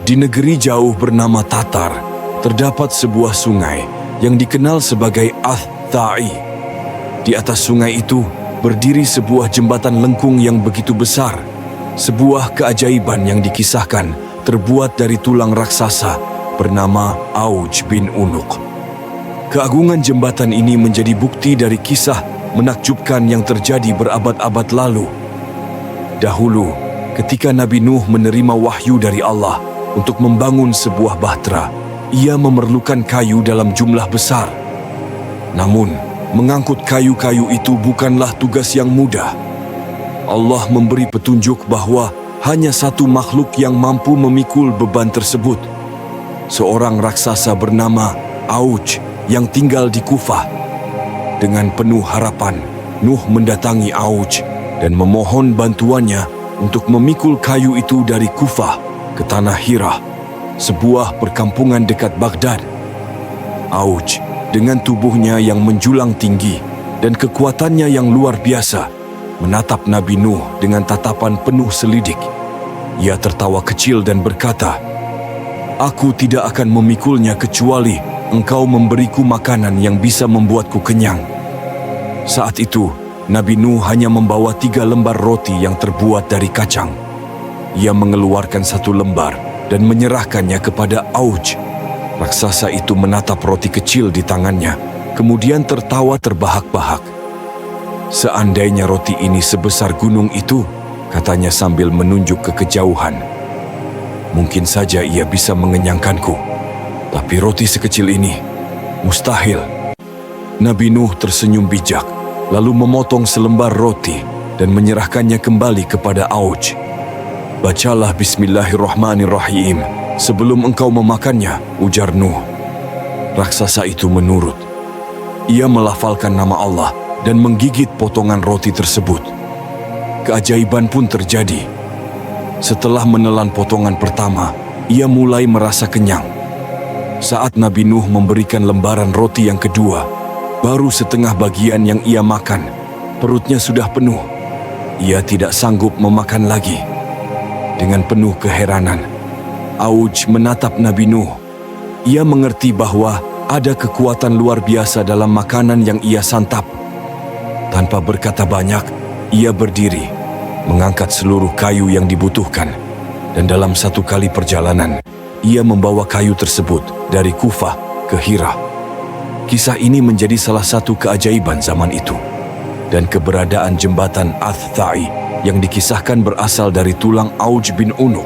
Di negeri jauh bernama Tatar, terdapat sebuah sungai yang dikenal sebagai Ath-Tha'i. Di atas sungai itu berdiri sebuah jembatan lengkung yang begitu besar, sebuah keajaiban yang dikisahkan terbuat dari tulang raksasa bernama Auj bin Unuk. Keagungan jembatan ini menjadi bukti dari kisah menakjubkan yang terjadi berabad-abad lalu. Dahulu, ketika Nabi Nuh menerima wahyu dari Allah untuk membangun sebuah bahtera, ia memerlukan kayu dalam jumlah besar. Namun, mengangkut kayu-kayu itu bukanlah tugas yang mudah. Allah memberi petunjuk bahwa hanya satu makhluk yang mampu memikul beban tersebut. Seorang raksasa bernama Auj yang tinggal di Kufah. Dengan penuh harapan, Nuh mendatangi Auj dan memohon bantuannya untuk memikul kayu itu dari Kufah ke tanah Hira, sebuah perkampungan dekat Baghdad. Auj dengan tubuhnya yang menjulang tinggi dan kekuatannya yang luar biasa menatap Nabi Nuh dengan tatapan penuh selidik. Ia tertawa kecil dan berkata, "Aku tidak akan memikulnya kecuali engkau memberiku makanan yang bisa membuatku kenyang." Saat itu, Nabi Nuh hanya membawa 3 lembar roti yang terbuat dari kacang. Ia mengeluarkan 1 lembar dan menyerahkannya kepada Auj. Raksasa itu menatap roti kecil di tangannya, kemudian tertawa terbahak-bahak. "Seandainya roti ini sebesar gunung itu," katanya sambil menunjuk ke kejauhan, "mungkin saja ia bisa mengenyangkanku. Tapi roti sekecil ini, mustahil." Nabi Nuh tersenyum bijak, lalu memotong selembar roti dan menyerahkannya kembali kepada Auj. "Bacalah Bismillahirrahmanirrahim sebelum engkau memakannya," ujar Nuh. Raksasa itu menurut. Ia melafalkan nama Allah dan menggigit potongan roti tersebut. Keajaiban pun terjadi. Setelah menelan potongan pertama, ia mulai merasa kenyang. Saat Nabi Nuh memberikan lembaran roti yang kedua, baru setengah bagian yang ia makan, perutnya sudah penuh. Ia tidak sanggup memakan lagi. Dengan penuh keheranan, Auj menatap Nabi Nuh. Ia mengerti bahwa ada kekuatan luar biasa dalam makanan yang ia santap. Tanpa berkata banyak, ia berdiri, mengangkat seluruh kayu yang dibutuhkan, dan dalam 1 kali perjalanan, ia membawa kayu tersebut dari Kufah ke Hira. Kisah ini menjadi salah satu keajaiban zaman itu, dan keberadaan jembatan Ath-Tha'i yang dikisahkan berasal dari tulang Auj bin Unuk